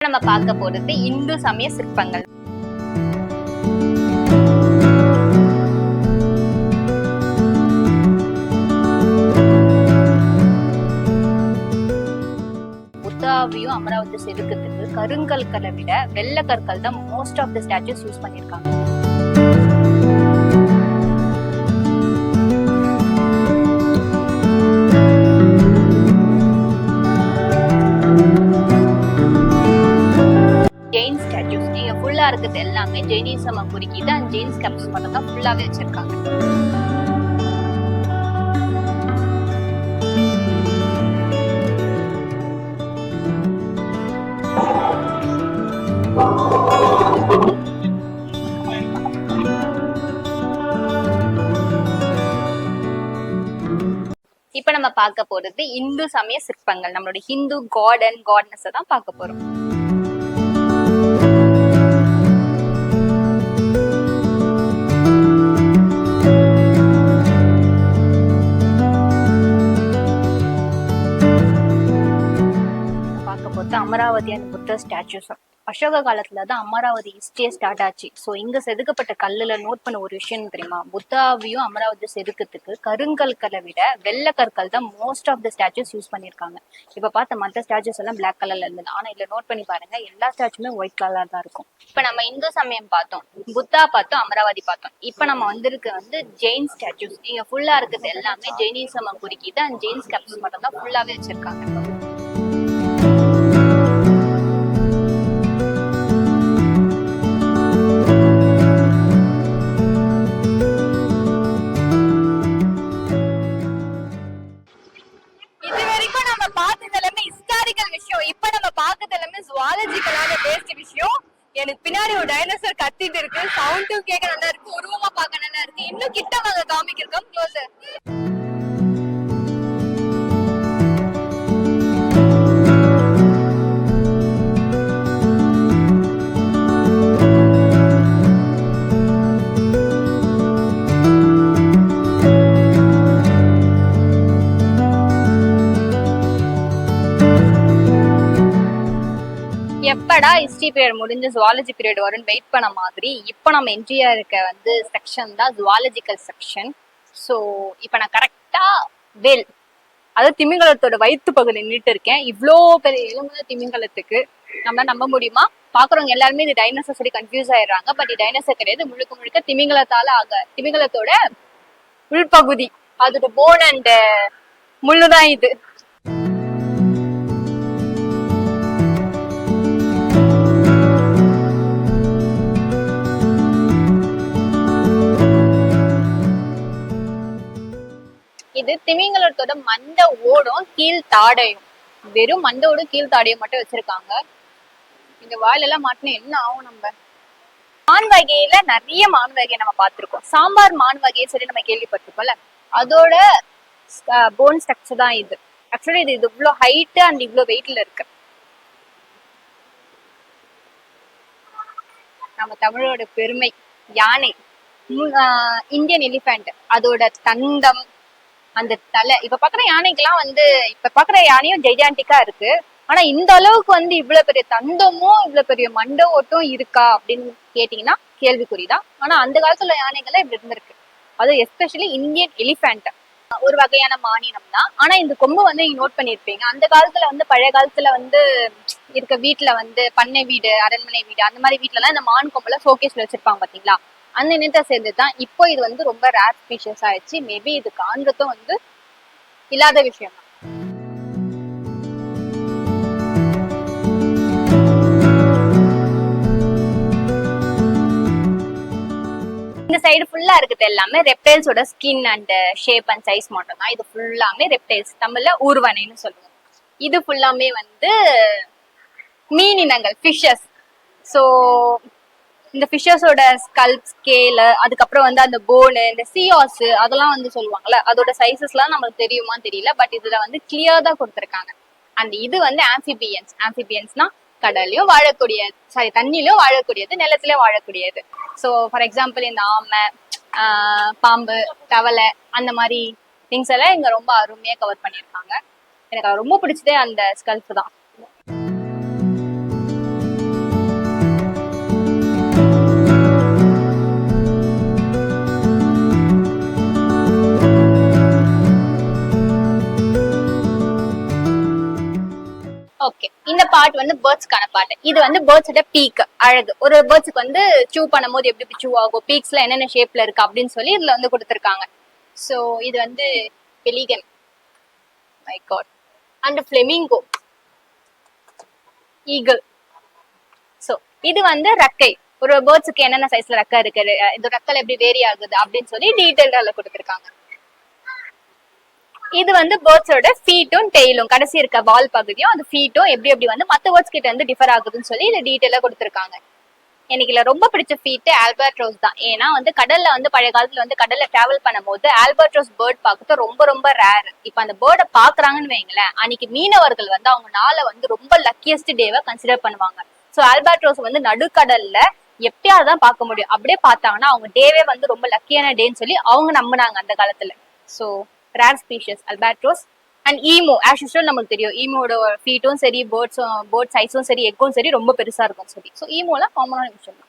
நம்ம பார்க்க போறது இந்து சமய சிற்பங்கள். புத்தாவையும் அமராவதி செதுக்கிறதுக்கு கருங்கற்களை விட வெள்ளை கற்கள் தான் most of the statues use பண்ணிருக்காங்க. ஜெயின் ஸ்டாச்சுஸ் நீங்க ஃபுல்லா இருக்குது எல்லாமே ஜெயினிசம் குறிக்கிட்டு அந்த ஜெயின் ஸ்கல்ப்ஸ் மட்டும் தான் ஃபுல்லாவே வச்சிருக்காங்க. இப்ப நம்ம பார்க்க போறது இந்து சமய சிற்பங்கள். நம்மளோட ஹிந்து காட் அண்ட் காட்னஸ் தான் பார்க்க போறோம். அமராவதி அண்ட் புத்தர் ஸ்டாச்சுஸ் அசோக காலத்துலதான் அமராவதி ஹிஸ்டரியே ஸ்டார்ட் ஆச்சு. ஸோ இங்க செதுக்கப்பட்ட கல்லுல நோட் பண்ண ஒரு விஷயம் தெரியுமா, புத்தாவையும் அமராவதி செதுக்கிறதுக்கு கருங்கற்களை விட வெள்ளை கற்கள் தான் most of the statues use பண்ணிருக்காங்க. இப்ப பார்த்த மற்ற ஸ்டாச்சுஸ் எல்லாம் பிளாக் கலர்ல இருந்தது, ஆனா இதுல நோட் பண்ணி பாருங்க எல்லா ஸ்டாச்சுமே ஒயிட் கலர்ல தான் இருக்கும். இப்ப நம்ம இந்து சமயம் பார்த்தோம், புத்தா பார்த்தோம், அமராவதி பார்த்தோம். இப்ப நம்ம வந்திருக்கு ஜெயின் ஸ்டாச்சுஸ். இங்க ஃபுல்லா இருக்குது எல்லாமே ஜெயினிசம் குறிக்கிட்டு அந்த ஜெயின் ஸ்கல்ப்ஸ் மட்டும் தான் ஃபுல்லாவே வச்சிருக்காங்க. எனக்கு பின்னாடி ஒரு டைனோசர் கத்திட்டு இருக்கு, சவுண்டும் கேட்க நல்லா இருக்கு, உருவமா பார்க்க நல்லா இருக்கு. இன்னும் கிட்ட வாங்க காமிக்கிறோம் க்ளோசர். எப்படா ஹிஸ்டரி பீரியட் முடிஞ்சு ஜுவாலஜி பீரியட் வரும்னு வெயிட் பண்ண மாதிரி இப்போ நம்ம என்ட்ரியா இருக்க செக்ஷன் தான் ஜுவாலஜிக்கல் செக்ஷன். ஸோ இப்போ நான் கரெக்டா வேல், அதாவது திமிங்கலத்தோட வயிற்று பகுதியில் நின்றுட்டு இருக்கேன். இவ்வளோ பெரிய எலும்பு திமிங்கலத்துக்கு நம்ம நம்ப முடியுமா? பாக்குறவங்க எல்லாருமே இது டைனோசர் சொல்லி கன்ஃபியூஸ் ஆயிடுறாங்க. பட் இது டைனோசர் கிடையாது, முழுக்க முழுக்க திமிங்கலத்தோட உள்பகுதி, அதோட போன் அண்ட் முள்ளுதான் இது. இது திமிங்கலத்தோட மண்டை ஓடும் கீழ் தாடையும், வெறும் மண்டோடும் கீழ் தாடையும் மட்டும் வச்சிருக்காங்க. இந்த வாயிலெல்லாம் மாட்டினா என்ன ஆகும்? நம்ம மான் வகையில நிறைய மான் வகையை நம்ம பார்த்திருக்கோம். சாம்பார் மான் வகையை சொல்லி நம்ம கேள்விப்பட்டிருக்கோம்ல, அதோட போன் ஸ்ட்ரக்சர் தான் இது. ஆக்சுவலி இது இவ்வளோ ஹைட் அண்ட் இவ்வளோ வெயிட்ல இருக்கு. நம்ம தமிழோட பெருமை யானை, இந்தியன் எலிஃபண்ட், அதோட தந்தம், அந்த தலை. இப்ப பாக்குற யானைக்கெல்லாம் இப்ப பாக்குற யானையும் ஜெய்ஜாண்டிக்கா இருக்கு. ஆனா இந்த அளவுக்கு இவ்வளவு பெரிய தந்தமும் இவ்வளவு பெரிய மண்ட ஓட்டும் இருக்கா அப்படின்னு கேட்டீங்கன்னா கேள்விக்குறிதான். ஆனா அந்த காலத்துல யானைகள்லாம் இப்படி இருந்திருக்கு. அது எஸ்பெஷலி இந்தியன் எலிஃபண்ட் ஒரு வகையான மானினம் தான். ஆனா இந்த கொம்பு நீங்க நோட் பண்ணிருப்பீங்க, அந்த காலத்துல பழைய காலத்துல இருக்க வீட்டுல பண்ணை வீடு, அரண்மனை வீடு, அந்த மாதிரி வீட்டுல எல்லாம் இந்த மான் கொம்புல ஷோகேஸ்ல வச்சிருப்பாங்க பாத்தீங்களா, அந்த இனத்தை சேர்ந்துதான். இப்போ இது ரொம்ப ரேர் ஸ்பீஷஸ் ஆயிடுச்சு. மேபி இது காண்றதும் இல்லாத விஷயம் தான். இந்த சைடு ஃபுல்லா இருக்குது எல்லாமே ரெப்டைல்ஸோட skin and shape and size மட்டும் தான். இது ஃபுல்லாமே ரெப்டைல்ஸ், தமிழ்ல ஊர்வனைன்னு சொல்லுவோம். இது ஃபுல்லாமே மீன் இனங்கள், ஃபிஷஸ். ஸோ இந்த ஃபிஷஸோட ஸ்கல்ப், ஸ்கேல், அதுக்கப்புறம் அந்த போனு, இந்த சியாஸ் அதெல்லாம் சொல்லுவாங்கல்ல, அதோட சைசஸ் எல்லாம் நமக்கு தெரியுமா தெரியல. பட் இதுல கிளியர் தான் கொடுத்துருக்காங்க. அண்ட் இது ஆம்பிபியன்ஸ். ஆம்பிபியன்ஸ்னா கடல்லையும் வாழக்கூடியது, சாரி தண்ணிலையும் வாழக்கூடியது, நிலத்திலயும் வாழக்கூடியது. ஸோ ஃபார் எக்ஸாம்பிள் இந்த ஆமை, பாம்பு, தவளை, அந்த மாதிரி திங்ஸ் எல்லாம் இங்க ரொம்ப அருமையா கவர் பண்ணியிருக்காங்க. எனக்கு ரொம்ப பிடிச்சதே அந்த ஸ்கல்ப் தான். பார்ட் வந்து பேர்ட்ஸ்க்கான பார்ட். இது வந்து பேர்ட்ஸோட பீக் அழகு. ஒரு பேர்ட்ஸ்க்கு வந்து சூ பண்ணும்போது எப்படி சூ ஆகும், பீக்ஸ்ல என்னென்ன ஷேப்ல இருக்கு அப்படின்னு சொல்லி இதுல வந்து கொடுத்துருக்காங்க. சோ இது வந்து pelican, my god, and flamingo, eagle. So இது வந்து ரெக்கை. ஒரு பேர்ட்ஸுக்கு என்னென்ன சைஸ்ல ரெக்கை இருக்கு, இது ரெக்கல் எப்படி வேரி ஆகுது அப்படின்னு சொல்லி டீடைல்டா கொடுத்துருக்காங்க. இது வந்து பேர்ட்ஸோட ஃபீட்டும் டெய்லும், கடைசி இருக்க வால் பகுதியும் அது ஃபீட்டும் எப்படி எப்படி வந்து மற்ற பேர்ட்ஸ் கிட்ட வந்து டிஃபர் ஆகுதுன்னு சொல்லி இதை டீட்டெயிலா கொடுத்துருக்காங்க. எனக்கு இதுல ரொம்ப பிடிச்ச ஃபீட் ஆல்பர்ட்ரோஸ் தான். ஏன்னா வந்து கடல்ல வந்து பழைய காலத்துல வந்து கடல்ல டிராவல் பண்ணும்போது ஆல்பர்ட்ரோஸ் பேர்ட் பார்க்கறது ரொம்ப ரொம்ப ரேர். இப்ப அந்த பேர்டை பாக்குறாங்கன்னு வைங்களேன், அன்னைக்கு மீனவர்கள் வந்து அவங்க நாளை வந்து ரொம்ப லக்கியஸ்ட் டேவா கன்சிடர் பண்ணுவாங்க. ஸோ ஆல்பர்ட்ரோஸ் வந்து நடுக்கடல்ல எப்பயாவது பார்க்க முடியும். அப்படியே பார்த்தாங்கன்னா அவங்க டேவே வந்து ரொம்ப லக்கியான டேன்னு சொல்லி அவங்க நம்பினாங்க அந்த காலத்துல. So rare species albatros and emo. as usual நமக்கு தெரியும் ஈமோட ஃபீட்டும் சரி, பேர்ட் சைஸும் சரி, எக்கும் சரி ரொம்ப பெருசா இருக்கும் சரி. ஸோ ஈமோல காமனான விஷயம் தான்.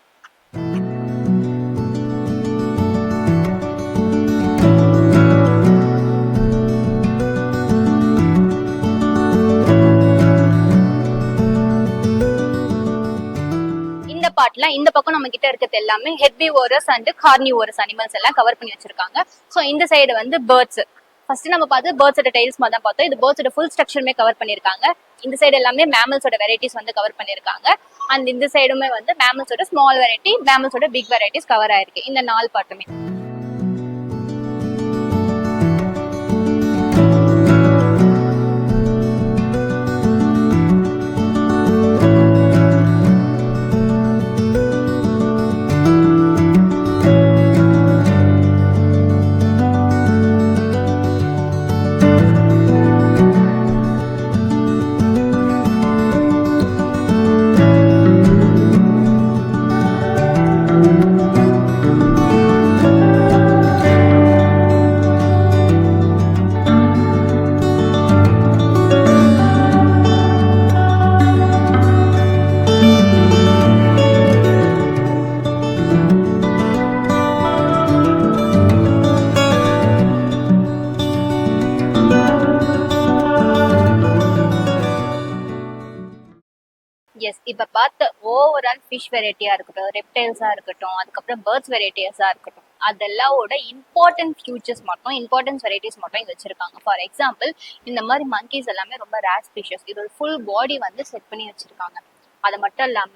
இந்த பார்ட்ல இந்த பக்கம் நம்ம கிட்ட இருக்கிறது எல்லாமே ஹெர்பிவோரஸ் அண்ட் கார்னிவோரஸ் அனிமல்ஸ் எல்லாம் கவர் பண்ணி வச்சிருக்காங்க. ஸோ இந்த சைடு வந்து பேர்ட்ஸ். ஃபர்ஸ்ட் நம்ம பார்த்து பேர்ட்ஸோட டைல்ஸ் மாதிரி தான் பார்த்தோம். இது பேர்ட்ஸோட ஃபுல் ஸ்ட்ரக்சருமே கவர் பண்ணிருக்காங்க. இந்த சைடு எல்லாமே மேமல்ஸோட வெரைட்டிஸ் வந்து கவர் பண்ணிருக்காங்க. அண்ட் இந்த சைடுமே வந்து மேமல்ஸோட ஸ்மால் வெரைட்டி, மேமல்ஸோட பிக் வெரைட்டிஸ் கவர் ஆயிருக்கு இந்த 4 பார்ட்டுமே. எஸ், இப்ப பார்த்த ஓவரால் ஃபிஷ் வெரைட்டியா இருக்கட்டும், ரெப்டைல்ஸா இருக்கட்டும், அதுக்கப்புறம் பேர்ட்ஸ் வெரைட்டிஸா இருக்கட்டும், அதெல்லாவோட இம்பார்ட்டன்ட் ஃபியூச்சர்ஸ் மட்டும், இம்பார்ட்டன்ஸ் வெரைட்டிஸ் மட்டும் இங்க வச்சிருக்காங்க. ஃபார் எக்ஸாம்பிள் இந்த மாதிரி மங்கீஸ் எல்லாமே ரொம்ப ரேர் ஸ்பீஷஸ். இதோட ஃபுல் பாடி வந்து செட் பண்ணி வச்சிருக்காங்க. அது மட்டும் இல்லாம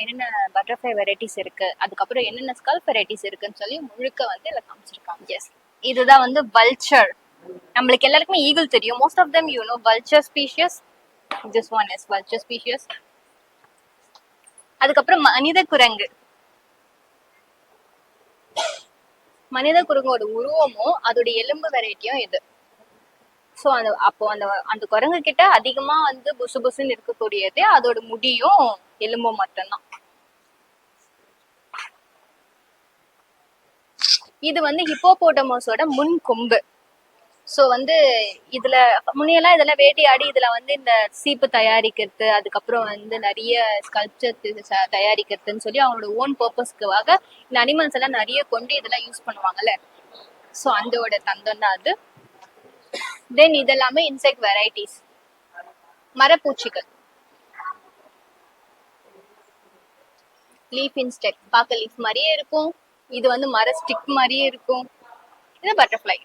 என்னென்ன பட்டர்ஃப்ளை வெரைட்டிஸ் இருக்கு, அதுக்கப்புறம் என்னென்ன ஸ்கல்ப் வெரைட்டிஸ் இருக்குன்னு சொல்லி முழுக்க வந்து இதுல காமிச்சிருக்காங்க. எஸ், இதுதான் வந்து வல்ச்சர். நம்மளுக்கு எல்லாருக்குமே ஈகிள் தெரியும். Most of them you know vulture species. This one is vulture species. அதுக்கப்புறம் மனித குரங்கு. மனித குரங்கோட உருவமும் அதோட எலும்பு வெரைட்டியும் இது. சோ அந்த குரங்கு கிட்ட அதிகமா வந்து புசு புசுன்னு இருக்கக்கூடியது அதோட முடியும் எலும்பும் மட்டும்தான். இது வந்து ஹிப்போபோட்டமஸோட முன் கொம்பு. ஸோ வந்து இதுல முன்னையெல்லாம் இதெல்லாம் வேட்டையாடி இதுல வந்து இந்த சீப்பு தயாரிக்கிறது, அதுக்கப்புறம் வந்து நிறைய ஸ்கல்ப்சர் தயாரிக்கிறதுன்னு சொல்லி அவங்களோட ஓன் பர்பஸ்க்காக இந்த அனிமல்ஸ் எல்லாம் நிறைய கொண்டு இதெல்லாம் யூஸ் பண்ணுவாங்கல்ல. ஸோ அதோட தந்தம் தான் அது. தென் இதெல்லாமே இன்செக்ட் வெரைட்டிஸ், மரப்பூச்சிகள். லீஃப் இன்செக்ட் பார்க்க லீஃப் மாதிரியே இருக்கும். இது வந்து மர ஸ்டிக் மாதிரியே இருக்கும். இது பட்டர்ஃப்ளை.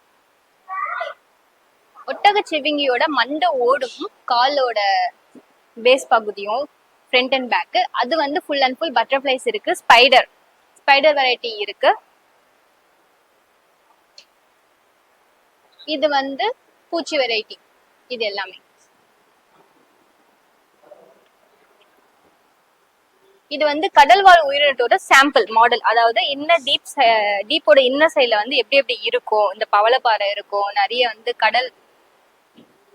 ஒட்டகச்சிவிங்கியோட மண்டை ஓடும், காலோட பேஸ் பகுதியும் ஃப்ரண்ட் அண்ட் பேக், அது வந்து ஃபுல் அண்ட் ஃபுல் பட்டர்ஃப்ளைஸ் இருக்கு. ஸ்பைடர் வெரைட்டி இருக்கு. இது வந்து பூச்சி வெரைட்டி. இது எல்லாமே இது வந்து கடல்வாழ் உயிரினத்தோட சாம்பிள் மாடல். அதாவது இன்ன டீப்போட இன்ன சைட்ல வந்து எப்படி எப்படி இருக்கும், இந்த பவளப்பாறை இருக்கும், நிறைய வந்து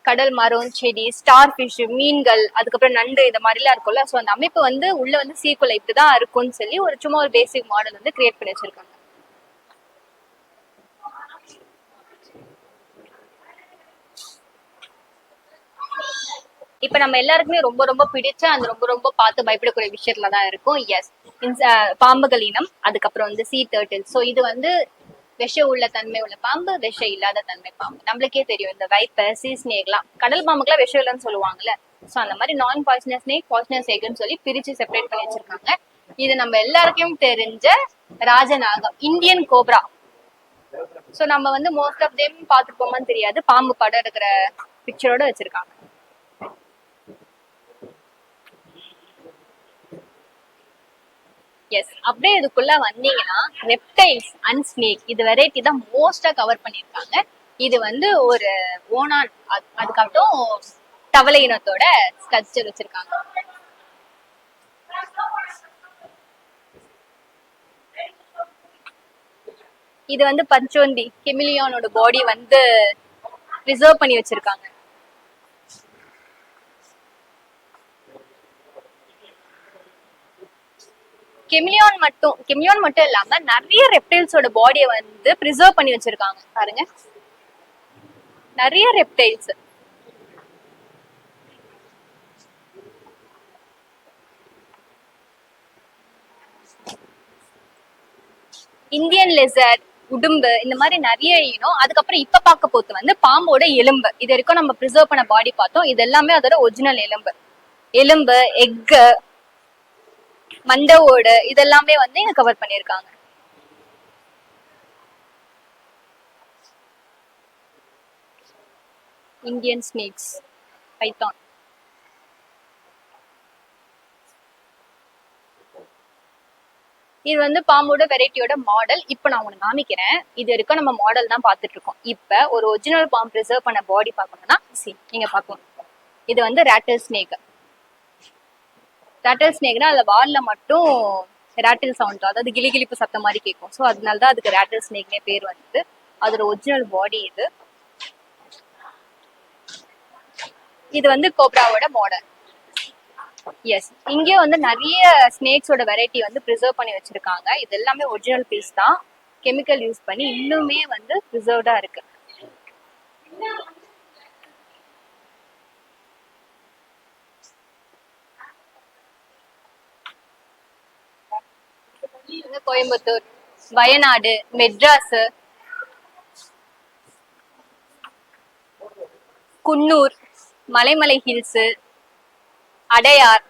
கடல் மரம், செடி, ஸ்டார் ஃபிஷ், மீன்கள், அதுக்கப்புறம் நண்டு, இந்த மாதிரிலாம் இருக்கும்ல. ஸோ அந்த அமைப்பு வந்து உள்ள வந்து சீக்குள்ள இப்படிதான் இருக்கும்னு சொல்லி சும்மா ஒரு பேசிக் மாடல் வந்து கிரியேட் பண்ணி வச்சிருக்காங்க. இப்ப நம்ம எல்லாருக்குமே ரொம்ப ரொம்ப பிடிச்ச அந்த ரொம்ப ரொம்ப பார்த்து பயப்படக்கூடிய விஷயத்துலதான் இருக்கும். எஸ், பாம்புகள் இனம், அதுக்கப்புறம் வந்து சீ டர்ட்டில். ஸோ இது வந்து விஷ உள்ள தன்மை உள்ள பாம்பு, விஷ இல்லாத தன்மை பாம்பு. நம்மளுக்கே தெரியும் இந்த வைப்பர், சீ ஸ்னேக்லாம் கடல் பாம்புக்குலாம் விஷம் இல்லைன்னு சொல்லுவாங்கல்ல. ஸோ அந்த மாதிரி நான் பாய்சனஸ் ஸ்னேக், பாய்சனஸ் எக்னு சொல்லி பிரிச்சு செப்பரேட் பண்ணி வச்சிருக்காங்க. இது நம்ம எல்லாருக்கும் தெரிஞ்ச ராஜநாகம், இந்தியன் கோப்ரா. ஸோ நம்ம வந்து மோஸ்ட் ஆஃப் தேம் பார்த்துப்போமான்னு தெரியாது, பாம்பு படம் இருக்கிற பிக்சரோட வச்சிருக்காங்க. எஸ், அப்படியே இதுக்குள்ள வந்தீங்கன்னா ரெப்டைல்ஸ் அண்ட் ஸ்னேக் இது வெரைட்டி தான் மோஸ்டா கவர் பண்ணிருக்காங்க. இது வந்து ஒரு ஓனான், அதுக்கப்புறம் தவளை இனத்தோட ஸ்கல்ப்சர் வச்சிருக்காங்க. இது வந்து பஞ்சோந்தி கெமிலியானோட பாடி வந்து ரிசர்வ் பண்ணி வச்சிருக்காங்க. கெமிலியான் மட்டும் இல்லாம நிறைய ரெப்டைல்ஸோட பாடியை வந்து ப்ரிசர்வ் பண்ணி வச்சிருக்காங்க பாருங்க, நிறைய ரெப்டைல்ஸ். இந்தியன் லெசர்ட், உடும்பு, இந்த மாதிரி நிறைய இனம். அதுக்கப்புறம் இப்ப பார்க்க போது வந்து பாம்போட எலும்பு. இது வரைக்கும் நம்ம ப்ரிசர்வ் பண்ண பாடி பார்த்தோம், இது எல்லாமே அதோட ஒரிஜினல் எலும்பு, எக்கு, மண்டவோடு, இதெல்லாமே வந்து இங்க கவர் பண்ணிருக்காங்க. Indian snakes, Python. இது வந்து பாம்போட வெரைட்டியோட மாடல். இப்ப நான் உங்களுக்கு காமிக்கிறேன். இது வரைக்கும் நம்ம மாடல் தான் பார்த்துட்டு இருக்கோம். இப்ப ஒரு ஒரிஜினல் பாம்பு ப்ரிசர்வ் பண்ண பாடி பார்க்கணும்னா நீங்க பார்க்கணும். இது வந்து ரேட்டில் ஸ்னேக். ரேட்டில் ஸ்னேக்னா அதுல வால்ல மட்டும் ரேட்டில் சவுண்ட், அதாவது கிளிகிளிப்பு சத்தம் மாதிரி கேட்கும். ஸோ அதனாலதான் அதுக்கு ரேட்டில் ஸ்னேக்னே பேர் வந்து. அதோட ஒரிஜினல் பாடி இது. இது வந்து கோப்ராவோட மாடல். எஸ், இங்கே வந்து நிறைய ஸ்னேக்ஸோட வெரைட்டி வந்து ப்ரிசர்வ் பண்ணி வச்சிருக்காங்க. இது எல்லாமே ஒரிஜினல் பீஸ் தான், கெமிக்கல் யூஸ் பண்ணி இன்னுமே வந்து ப்ரிசர்வ்டா இருக்கு. கோயம்புத்தூர், வயநாடு, மெட்ராஸ், குன்னூர், மலைமலை ஹில்ஸ், அடையார்.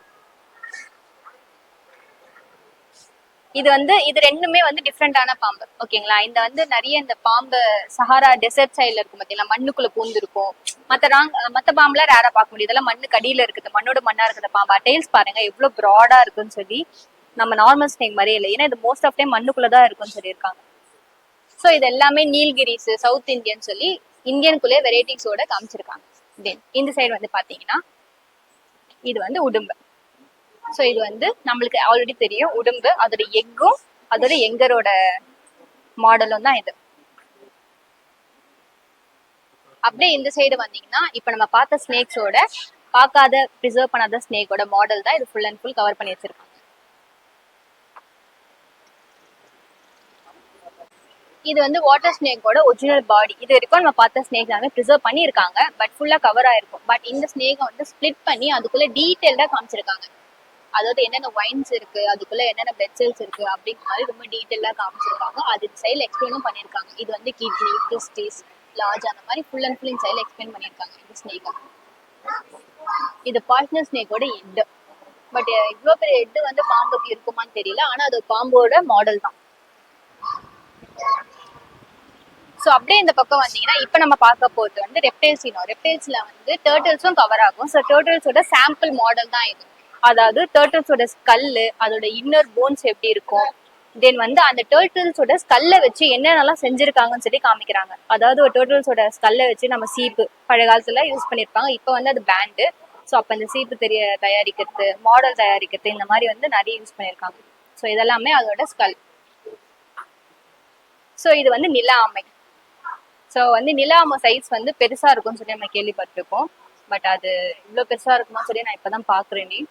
இது ரெண்டுமே வந்து டிஃப்ரெண்டான பாம்பு. ஓகேங்களா, இந்த வந்து நிறைய இந்த பாம்பு சஹாரா டெசர்ட் சைட்ல இருக்கும் பார்த்தீங்களா, மண்ணுக்குள்ள பூந்து இருக்கும். மத்த பாம்புல ரேரா பார்க்க முடியும். இதெல்லாம் மண்ணு கடியில இருக்குது, மண்ணோட மண்ணா இருக்குது பாம்பா. டெய்ல்ஸ் பாருங்க எவ்வளவு ப்ராடா இருக்குன்னு சொல்லி. நம்ம நார்மல் ஸ்னேக் மாதிரியே இல்லை, ஏன்னா இது மோஸ்ட் ஆஃப் டைம் மண்ணுக்குள்ளதான் இருக்குன்னு சொல்லியிருக்காங்க. ஸோ இது எல்லாமே நீல்கிரிஸ், சவுத் இந்தியன் சொல்லி இந்தியனுக்குள்ளே வெரைட்டிஸோட காமிச்சிருக்காங்க. தென் இந்த சைடு வந்து பாத்தீங்கன்னா இது வந்து உடும்பு. ஸோ இது வந்து நம்மளுக்கு ஆல்ரெடி தெரியும், உடும்பு அதோட எக்கும் அதோட எங்கரோட மாடலும் தான் இது. அப்படியே இந்த சைடு வந்தீங்கன்னா இப்ப நம்ம பார்த்த ஸ்னேக்ஸோட பார்க்காத ப்ரிசர்வ் பண்ணாத ஸ்னேக்கோட மாடல் தான் இது ஃபுல் அண்ட் ஃபுல் கவர் பண்ணி வச்சிருக்காங்க. இது வந்து வாட்டர் ஸ்னேக்கோட ஒரிஜினல் பாடி. இது வரைக்கும் நம்ம பார்த்த ஸ்னேக் எல்லாமே ப்ரிசர்வ் பண்ணியிருக்காங்க, பட் ஃபுல்லா கவர் ஆயிருக்கும். பட் இந்த ஸ்னேக்கை வந்து ஸ்பிளிட் பண்ணி அதுக்குள்ள டீட்டெயில்டா காமிச்சிருக்காங்க. அதாவது என்னென்ன வைன்ஸ் இருக்கு, அதுக்குள்ள என்னென்ன பிளட் செல்ஸ் இருக்கு அப்படிங்கிற மாதிரி ரொம்ப டீட்டெயிலா காமிச்சிருக்காங்க. அது சைடில் எக்ஸ்பிளைனும் பண்ணியிருக்காங்க. இது வந்து கிட்னி, கிறிஸ்டிஸ், லார்ஜ், அந்த மாதிரி ஃபுல் அண்ட் ஃபுல் இந்த சைடில் எக்ஸ்பிளைன் பண்ணியிருக்காங்க இந்த ஸ்னேக்கை. இது பாய்சனஸ் ஸ்னேக்கோட ஹெட். பட் இவ்வளோ பெரிய ஹெட் வந்து பாம்புக்கு இருக்குமான்னு தெரியல, ஆனா அது பாம்போட மாடல் தான். ஸோ அப்படியே இந்த பக்கம் வந்தீங்கன்னா இப்ப நம்ம பார்க்க போறது வந்து ரெப்டைல்ஸ் இனம். ரெப்டைல்ஸ்ல வந்து டர்ட்டில்ஸும் கவர் ஆகும். ஸோ டர்ட்டில்ஸோட சாம்பிள் மாடல் தான் இது. அதாவது டர்ட்டில்ஸோட ஸ்கல்லு, அதோட இன்னர் போன்ஸ் எப்படி இருக்கும், தென் வந்து அந்த டர்ட்டில்ஸோட ஸ்கல்லை வச்சு என்னென்னலாம் செஞ்சிருக்காங்கன்னு சொல்லி காமிக்கிறாங்க. அதாவது ஒரு டர்ட்டில்ஸோட ஸ்கல்லை வச்சு நம்ம சீப்பு பழைய காலத்துல யூஸ் பண்ணியிருப்பாங்க, இப்போ வந்து அது பேண்டு. ஸோ அப்போ அந்த சீப்பு தயாரிக்கிறது, மாடல் தயாரிக்கிறது, இந்த மாதிரி வந்து நிறைய யூஸ் பண்ணியிருக்காங்க. ஸோ இதெல்லாமே அதோட ஸ்கல். ஸோ இது வந்து நில ஆமை. ஸோ வந்து நில ஆமை சைஸ் வந்து பெருசா இருக்கும்னு சொல்லி நம்ம கேள்விப்பட்டிருக்கோம். பட் அது இவ்வளவு பெருசா இருக்குமா சொல்லி நான் இப்பதான் பாக்குறேனே.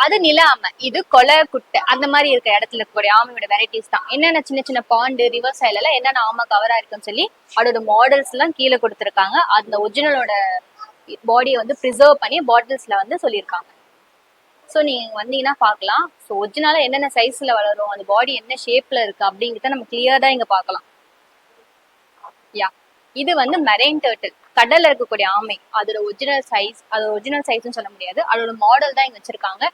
அது நில ஆமை. இது கொலை குட்டை அந்த மாதிரி இருக்க இடத்துல இருக்கக்கூடிய ஆமையோட வெரைட்டிஸ் தான். என்னென்ன சின்ன சின்ன பாண்டு, ரிவர் சைட்ல எல்லாம் என்னென்ன ஆமை கவரா இருக்குன்னு சொல்லி அதோட மாடல்ஸ் எல்லாம் கீழே கொடுத்துருக்காங்க. அந்த ஒரிஜினலோட பாடியை வந்து ப்ரிசர்வ் பண்ணி பாட்டில்ஸ்ல வந்து சொல்லியிருக்காங்க. ஸோ நீங்க வந்தீங்கன்னா பார்க்கலாம். ஸோ ஒரிஜினலா என்னென்ன சைஸ்ல வளரும், அந்த பாடி என்ன ஷேப்ல இருக்கு அப்படிங்கிறத நம்ம கிளியரா இங்க பார்க்கலாம். யா, இது வந்து மெரைன் டர்ட்டில், கடல்ல இருக்கக்கூடிய ஆமை. அதோட ஒரிஜினல் சைஸ்ன்னு சொல்ல முடியாது, அதோட மாடல் தான் இங்க வச்சிருக்காங்க.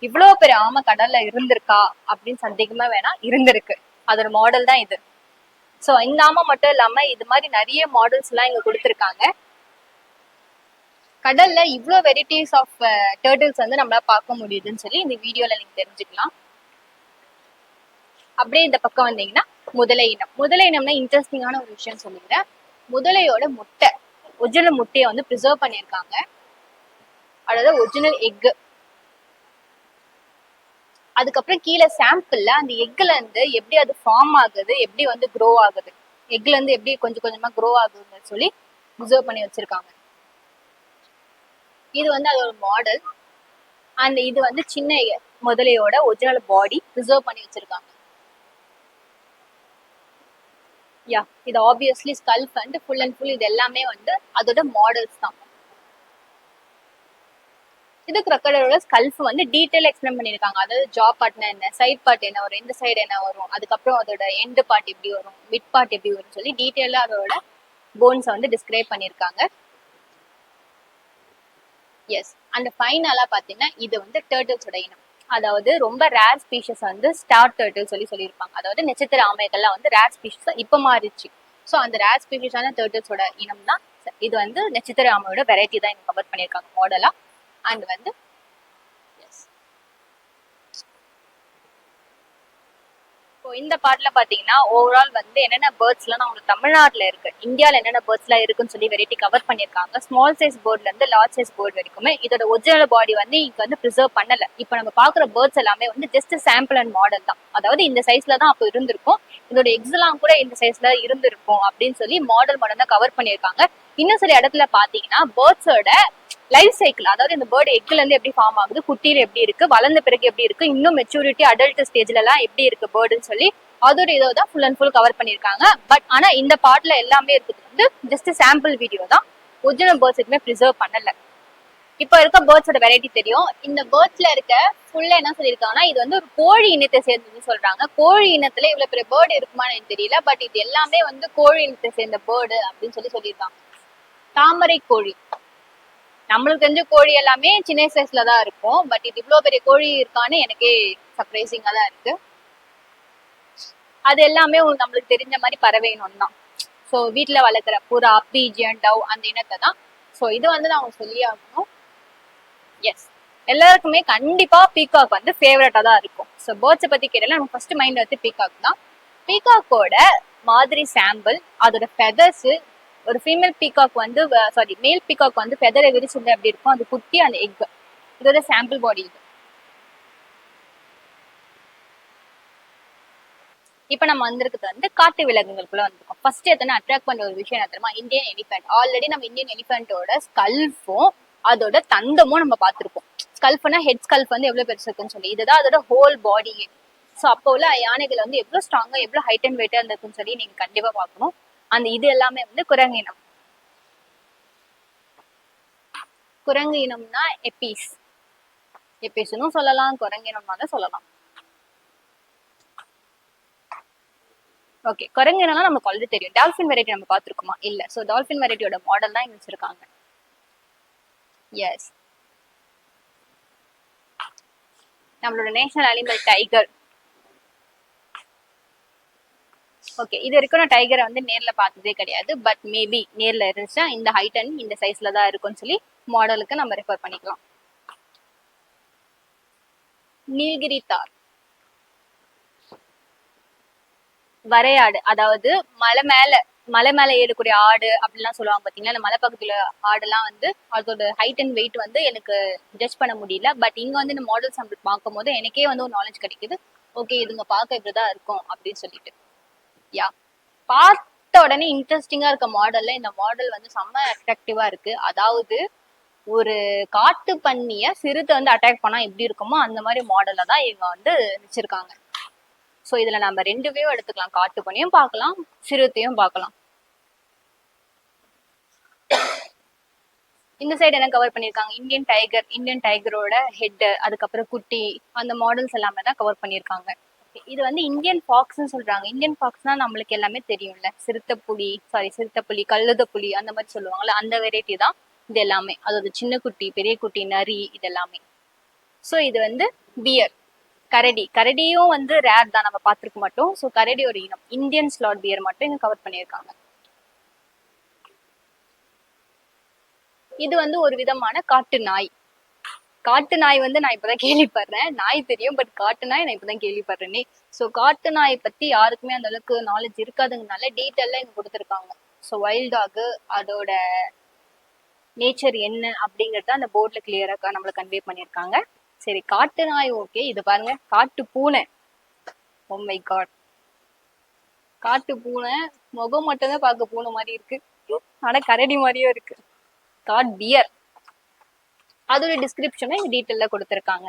இவ்வளவு பெரிய ஆமை கடல்ல இருந்திருக்கா அப்படின்னு சந்தேகமா வேணா, இருந்திருக்கு. அதோட மாடல் தான் இது. சோ இந்த ஆமை மட்டும் இல்லாம இது மாதிரி நிறைய மாடல்ஸ் எல்லாம் இங்க கொடுத்திருக்காங்க. கடல்ல இவ்வளோ வெரைட்டிஸ் ஆஃப் டர்ட்டில்ஸ் வந்து நம்மளால பார்க்க முடியுதுன்னு சொல்லி இந்த வீடியோல நீங்க தெரிஞ்சுக்கலாம். அப்படியே இந்த பக்கம் வந்தீங்கன்னா முதலை இனம். முதலை இனம்னா இன்ட்ரெஸ்டிங்கான ஒரு விஷயம் சொல்லிக்கிறேன். முதலையோட முட்டை, ஒரிஜினல் முட்டையை வந்து ப்ரிசர்வ் பண்ணியிருக்காங்க. அதாவது ஒரிஜினல் எக். அதுக்கப்புறம் கீழே சாம்பிள்ல அந்த எக்ல இருந்து எப்படி அது ஃபார்ம் ஆகுது, எப்படி வந்து க்ரோ ஆகுது, எக்ல இருந்து எப்படி கொஞ்சம் கொஞ்சமா க்ரோ ஆகுதுன்னு சொல்லி ப்ரிசர்வ் பண்ணி வச்சிருக்காங்க. இது வந்து அதோட மாடல். அண்ட் இது வந்து சின்ன முதலையோட ஒரிஜினல் பாடி ப்ரிசர்வ் பண்ணி வச்சிருக்காங்க. யா, இது obviously sculpt and full and full இது எல்லாமே வந்து அதோட மாடல்ஸ் தான். இது கிரக்கடோட ஸ்கல்ஃப் வந்து டீடைல் எக்ஸ்பிளைன் பண்ணிருக்காங்க. அதாவது ஜா பார்ட்னா என்ன, சைட் பார்ட் என்ன வரும், இந்த சைடு என்ன வரும், அதுக்கப்புறம் அதோட எண்டு பார்ட் எப்படி வரும், மிட் பார்ட் எப்படி வரும் சொல்லி டீடைலா அதோட போன்ஸை வந்து டிஸ்கிரைப் பண்ணிருக்காங்க. எஸ், அந்த ஃபைனலா பாத்தீங்கன்னா இது வந்து டர்ட்டில்ஸோட இனம். அதாவது ரொம்ப ரேர் ஸ்பீஷஸ் வந்து ஸ்டார் டர்ட்டில் சொல்லியிருப்பாங்க. அதாவது நட்சத்திர ஆமைகள்லாம் வந்து ரேர் ஸ்பீஷஸ் இப்ப மாறிடுச்சு. ஸோ அந்த ரேர் ஸ்பீஷஸான டர்ட்டில்ஸோட இனம் தான் இது. வந்து நட்சத்திர ஆமையோட வெரைட்டி தான் இங்க கவர் பண்ணியிருக்காங்க மாடலா. அண்ட் வந்து இந்த பாட்டுல பாத்தீங்கன்னா ஓவரால் வந்து என்னென்ன பேர்ட்ஸ் எல்லாம் நம்மளுக்கு தமிழ்நாட்டுல இருக்கு, இந்தியால என்னென்ன பேர்ட்ஸ் எல்லாம் இருக்குன்னு சொல்லி வெரைட்டி கவர் பண்ணிருக்காங்க. ஸ்மால் சைஸ் பேர்ட்ல இருந்து லார்ஜ் சைஸ் பேர்ட் வரைக்குமே இதோட ஒரிஜினல் பாடி வந்து இங்க வந்து ப்ரிசர்வ் பண்ணல. இப்ப நம்ம பாக்குற பேர்ட்ஸ் எல்லாமே வந்து ஜஸ்ட் சாம்பிள் அண்ட் மாடல் தான். அதாவது இந்த சைஸ்ல தான் அப்போ இருந்திருக்கும், இதோட எக்ஸ் எல்லாம் கூட இந்த சைஸ்ல இருந்திருக்கும் அப்படின்னு சொல்லி மாடல் தான் கவர் பண்ணிருக்காங்க. இன்னும் சில இடத்துல பாத்தீங்கன்னா பேர்ட்ஸோட லைஃப் சைக்கிள், அதாவது இந்த பேர்டு எக்ல இருந்து எப்படி ஃபார்ம் ஆகுது, குட்டியில எப்படி இருக்கு, வளர்ந்த பிறகு எப்படி இருக்கு, இன்னும் மெச்சூரிட்டி அடல்ட் ஸ்டேஜ்ல எல்லாம் எப்படி இருக்கு பேர்டுன்னு சொல்லி அதோட இதோ தான் ஃபுல் அண்ட் ஃபுல் கவர் பண்ணிருக்காங்க. பட் ஆனா இந்த பார்ட்ல எல்லாமே இருக்குது வந்து ஜஸ்ட் சாம்பிள் வீடியோ தான், ஒரிஜினல் பேர்ட்ஸ் எதுவுமே ப்ரிசர்வ் பண்ணல. இப்ப இருக்க பேர்ட்ஸோட வெரைட்டி தெரியும். இந்த பேர்ட்ஸ்ல இருக்க ஃபுல்லா என்ன சொல்லியிருக்காங்கன்னா இது வந்து ஒரு கோழி இனத்தை சேர்ந்ததுன்னு சொல்றாங்க. கோழி இனத்துல இவ்வளவு பெரிய பேர்டு இருக்குமான்னு எனக்கு தெரியல, பட் இது எல்லாமே வந்து கோழி இனத்தை சேர்ந்த பேர்டு அப்படின்னு சொல்லியிருக்காங்க. தாமரை கோழி, நம்மளுக்கு தெரிஞ்ச கோழி எல்லாமே சின்ன சைஸ்ல தான் இருக்கும், பட் இது இவ்வளவு பெரிய கோழி இருக்கான்னு எனக்கே சர்ப்ரைசிங்கா தான் இருக்கு. அது எல்லாமே நம்மளுக்கு தெரிஞ்ச மாதிரி பறவைணும் தான். ஸோ வீட்டுல வளர்க்குற புறா, பீஜியன், டவ் அந்த இனத்தை தான். ஸோ இது வந்து நான் சொல்லி ஆகணும். எஸ், எல்லாருக்குமே கண்டிப்பா பீகாக் வந்து ஃபேவரட்டா தான் இருக்கும். ஸோ பேர்ட்ஸை பத்தி கேட்டால நம்ம ஃபர்ஸ்ட் மைண்ட் வந்து பீகாக் தான். பீகாக்கோட மாதிரி சாம்பிள், அதோட ஃபெதர்ஸ், ஒரு ஃபீமேல் பீகாக் வந்து மேல் பீகாக் வந்து ஃபெதரை விரிச்சுட்டு அப்படி இருக்கும், அது குட்டி அந்த எக், இதோட சாம்பிள் பாடி இது. இப்ப நம்ம வந்திருக்கிறது வந்து காட்டு விலங்குகளுக்குள்ள வந்திருக்கோம். ஃபர்ஸ்ட் எத்தனை அட்ராக்ட் பண்ண ஒரு விஷயம் என்ன தெரியுமா, இந்தியன் எலிஃபென்ட். ஆல்ரெடி நம்ம இந்தியன் எலிஃபென்ட்டோட ஸ்கல்ஃபும் அதோட தந்தமும் நம்ம பார்த்திருப்போம். ஸ்கல்ஃப்னா ஹெட் ஸ்கல்ஃப் வந்து எவ்வளவு பெருசு இருக்குன்னு சொல்லி, இதுதான் அதோட ஹோல் பாடியே. ஸோ அப்போ உள்ள யானைகள் வந்து எவ்வளவு ஸ்ட்ராங்கா எவ்வளவு ஹைட் அண்ட் வெயிட்டா இருந்திருக்குன்னு சொல்லி நீங்க கண்டிப்பா பார்க்கணும். அந்த இது எல்லாமே வந்து குரங்கு இனம். குரங்கு இனம்னா எப்பீஸ், எப்பீஸ்னும் சொல்லலாம், குரங்கு இனம்னாலும் சொல்லலாம். ஓகே, குரங்கு இனம்னா நமக்கு ஆல்ரெடி தெரியும். டால்பின் வெரைட்டி நம்ம பார்த்துருக்கோமா? இல்ல. ஸோ டால்பின் வெரைட்டியோட மாடல் தான் இங்க வச்சிருக்காங்க. எஸ், நம்மளோட நேஷனல் அனிமல் டைகர். ஓகே, இது வரைக்கும் நான் டைகரை வந்து நேர்ல பார்த்ததே கிடையாது, பட் மேபி நேர்ல இருந்துச்சா இந்த ஹைட் அண்ட் இந்த சைஸ்ல தான் இருக்கும்னு சொல்லி மாடலுக்கு நம்ம ரெஃபர் பண்ணிக்கலாம். நீல்கிரி தார், வரையாடு, அதாவது மலை மேல ஏறக்கூடிய ஆடு அப்படிலாம் சொல்லுவாங்க பாத்தீங்களா. இந்த மலை பக்கத்துல ஆடுலாம் வந்து அதோட ஹைட் அண்ட் வெயிட் வந்து எனக்கு ஜட்ஜ் பண்ண முடியல, பட் இங்க வந்து இந்த மாடல் சாம்பிள் பார்க்கும் போது எனக்கே வந்து ஒரு நாலேஜ் கிடைக்குது. ஓகே, இதுங்க பார்க்க இப்படிதான் இருக்கும் அப்படின்னு சொல்லிட்டு. யா, பார்த்த உடனே இன்ட்ரெஸ்டிங்கா இருக்க மாடல்ல இந்த மாடல் வந்து செம்ம அட்ராக்டிவா இருக்கு. அதாவது ஒரு காட்டு பண்ணிய சிறுத்தை வந்து அட்டாக் பண்ணா எப்படி இருக்குமோ அந்த மாதிரி மாடல்ல தான் இவங்க வந்து வச்சிருக்காங்க. ஸோ இதுல நம்ம ரெண்டு வியூ எடுத்துக்கலாம், காட்டு பண்ணியும் பார்க்கலாம், சிறுத்தையும் பார்க்கலாம். இந்த சைடு என்ன கவர் பண்ணிருக்காங்க, இந்தியன் டைகர், இந்தியன் டைகரோட ஹெட், அதுக்கப்புறம் குட்டி, அந்த மாடல்ஸ் எல்லாமே தான் கவர் பண்ணிருக்காங்க. இது வந்து இந்தியன் ஃபாக்ஸ்ன்னு சொல்றாங்க. இந்தியன் ஃபாக்ஸ்னா நம்மளுக்கு எல்லாமே தெரியும்ல, சிறுத்தைப்புலி, கழுதைப்புலி அந்த மாதிரி சொல்லுவாங்கல்ல, அந்த வெரைட்டி தான் இது எல்லாமே. அதாவது சின்ன குட்டி, பெரிய குட்டி, நரி இது எல்லாமே. ஸோ இது வந்து பியர். கரடியும் வந்து ரேர் தான், நம்ம பார்த்துருக்க மாட்டோம். ஸோ கரடி ஒரு இனம். இந்தியன் ஸ்லாட் பியர் மட்டும் இங்க கவர் பண்ணியிருக்காங்க. இது வந்து ஒரு விதமான காட்டு நாய். காட்டு நாய் வந்து நான் இப்பதான் கேள்விப்படுறேன். நாய் தெரியும், பட் காட்டு நாய் நான் இப்பதான் கேள்விப்படுறேனே. ஸோ காட்டு நாய் பத்தி யாருக்குமே அந்த அளவுக்கு நாலேஜ் இருக்காதுங்கனால டீட்டெயிலாக இங்க கொடுத்துருக்காங்க. ஸோ வைல்ட் டாக் அதோட நேச்சர் என்ன அப்படிங்கறத அந்த போர்ட்ல கிளியரா நம்மளுக்கு கன்வே பண்ணியிருக்காங்க. சரி, காட்டு நாய் ஓகே. இது பாருங்க, காட்டு பூனை. ஓ மை காட், காட்டு பூனை. முகம் மட்டும்தான் பார்க்க பூனை மாதிரி இருக்கு, ஆனா கரடி மாதிரியும் இருக்கு. காட் பியர், அதோட டிஸ்கிரிப்ஷனை இங்க டீட்டெயில கொடுத்துருக்காங்க.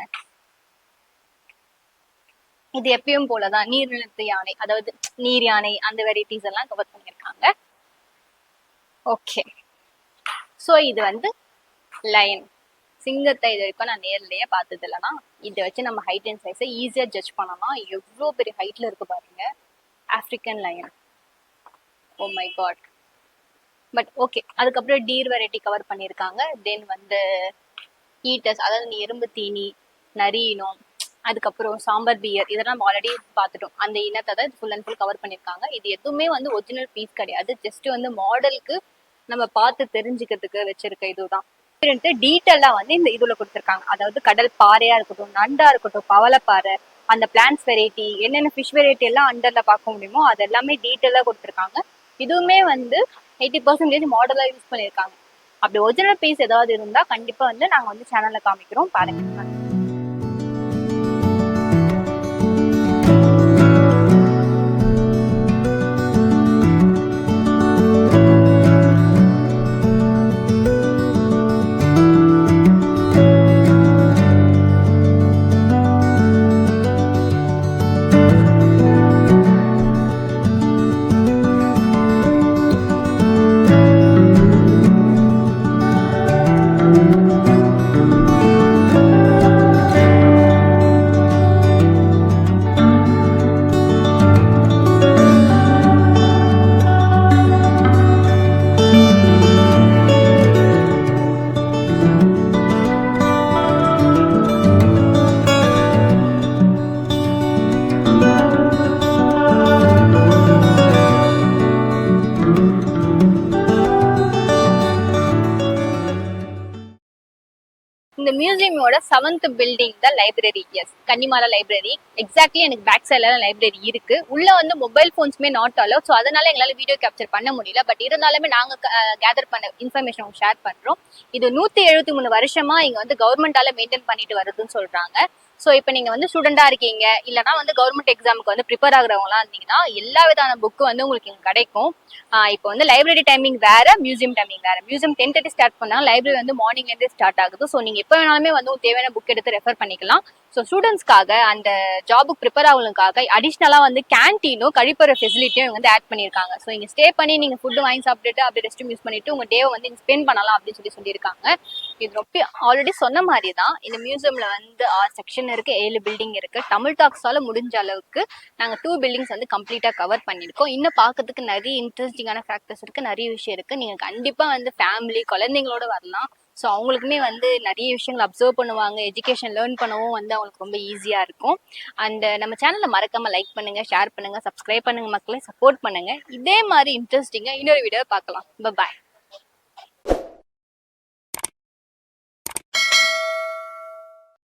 இது எப்பயும் போலதான் நீர்நிலத்து யானை, அதாவது நீர் யானை அந்த வெரைட்டிஸ் எல்லாம் கவர் பண்ணியிருக்காங்க. ஓகே, ஸோ இது வந்து லயன், சிங்கத்தை இது வரைக்கும் நான் நேர்லயே பார்த்தது இல்லைனா இதை வச்சு நம்ம ஹைட் அண்ட் சைஸை ஈஸியா ஜட்ஜ் பண்ணலாம். எவ்வளோ பெரிய ஹைட்ல இருக்கு பாருங்க, African lion. Oh my god. But okay, அதுக்கப்புறம் டீர் வெரைட்டி கவர் பண்ணியிருக்காங்க. தென் வந்து ஈட்டர்ஸ், அதாவது எறும்பு தீனி, நரி இனம், அதுக்கப்புறம் சாம்பர் பியர், இதெல்லாம் நம்ம ஆல்ரெடி பார்த்துட்டோம். அந்த இனத்தை தான் ஃபுல் அண்ட் ஃபுல் கவர் பண்ணியிருக்காங்க. இது எதுவுமே வந்து ஒரிஜினல் பீஸ் கிடையாது, ஜஸ்ட் வந்து மாடலுக்கு நம்ம பார்த்து தெரிஞ்சுக்கிறதுக்கு வச்சிருக்க இதுதான். டீட்டெயிலா வந்து இந்த இதுல கொடுத்துருக்காங்க. அதாவது கடல் பாறையா இருக்கட்டும், நண்டா இருக்கட்டும், பவளப்பாறை, அந்த பிளான்ஸ் வெரைட்டி, என்னென்ன ஃபிஷ் வெரைட்டி எல்லாம் அண்டர்ல பார்க்க முடியுமோ அது எல்லாமே டீட்டெயிலா கொடுத்துருக்காங்க. இதுவுமே வந்து 80% மாடலா யூஸ் பண்ணியிருக்காங்க. அப்படி ஒரிஜினல் பீஸ் ஏதாவது இருந்தா கண்டிப்பா வந்து நாங்க வந்து சேனல்ல காமிக்கிறோம், பாருங்க. இந்த மியூசியமோட 7th பில்டிங் தான் library. Yes, Connemara library. Exactly எனக்கு பேக் சைட்ல லைப்ரரி இருக்கு. உள்ள வந்து மொபைல் போன்ஸ்மே நாட் அலோ. ஸோ அதனால எங்களால வீடியோ கேப்சர் பண்ண முடியல. பட் இருந்தாலுமே நாங்க கேதர் பண்ண இன்ஃபர்மேஷன் ஷேர் பண்றோம். இது 173 வருஷமா இங்க வந்து கவர்மெண்டால மெயின்டைன் பண்ணிட்டு வருதுன்னு சொல்றாங்க. ஸோ இப்போ நீங்கள் வந்து ஸ்டூடெண்டாக இருக்கீங்க, இல்லைனா வந்து கவர்மெண்ட் எக்ஸாமுக்கு வந்து ப்ரிப்பேர் ஆகுறவங்களாம் இருந்தீங்கன்னா எல்லா விதமான புக்கு வந்து உங்களுக்கு இங்கே கிடைக்கும். இப்போ வந்து லைப்ரரி டைமிங் வேற, மியூசியம் டைமிங் வேற. மியூசியம் 10:30 ஸ்டார்ட் பண்ணால் லைப்ரரி வந்து மார்னிங்லேருந்தே ஸ்டார்ட் ஆகுது. ஸோ நீங்கள் எப்போ வேணாலுமே வந்து தேவையான புக் எடுத்து ரெஃபர் பண்ணிக்கலாம். ஸோ ஸ்டூடெண்ட்ஸ்க்காக அந்த ஜாபுக்கு ப்ரிப்பேர் ஆகவங்களுக்காக அடிஷ்னலாக வந்து கேன்டீனும் கழிப்பற ஃபெசிலிட்டியும் இவங்க வந்து ஆட் பண்ணியிருக்காங்க. ஸோ இங்கே ஸ்டே பண்ணி நீங்கள் ஃபுட்டு வாங்கி சாப்பிட்டுட்டு அப்படி ரெஸ்ட் யூஸ் பண்ணிட்டு உங்கள் டேவை வந்து ஸ்பெண்ட் பண்ணலாம் அப்படின்னு சொல்லியிருக்காங்க. இது ரொம்ப ஆல்ரெடி சொன்ன மாதிரி தான். இந்த மியூசியம்ல வந்து 6 செக்ஷன் இருக்கு, 7 பில்டிங் இருக்கு. தமிழ் டாக்ஸால முடிஞ்ச அளவுக்கு நாங்க 2 பில்டிங்ஸ் வந்து கம்ப்ளீட்டா கவர் பண்ணிருக்கோம். இன்னும் பாக்கிறதுக்கு நிறைய இன்ட்ரெஸ்டிங்கான ஃபேக்டர்ஸ் இருக்கு, நிறைய விஷயம் இருக்கு. நீங்க கண்டிப்பா வந்து ஃபேமிலி குழந்தைங்களோட வரலாம். ஸோ அவங்களுக்குமே வந்து நிறைய விஷயங்கள் அப்சர்வ் பண்ணுவாங்க, எஜுகேஷன் லேர்ன் பண்ணவும் வந்து அவங்களுக்கு ரொம்ப ஈஸியா இருக்கும். அண்ட் நம்ம சேனலை மறக்காம லைக் பண்ணுங்க, ஷேர் பண்ணுங்க, சப்ஸ்கிரைப் பண்ணுங்க, மக்களை சப்போர்ட் பண்ணுங்க. இதே மாதிரி இன்ட்ரெஸ்டிங்கா இன்னொரு வீடியோ பார்க்கலாம். பாய்.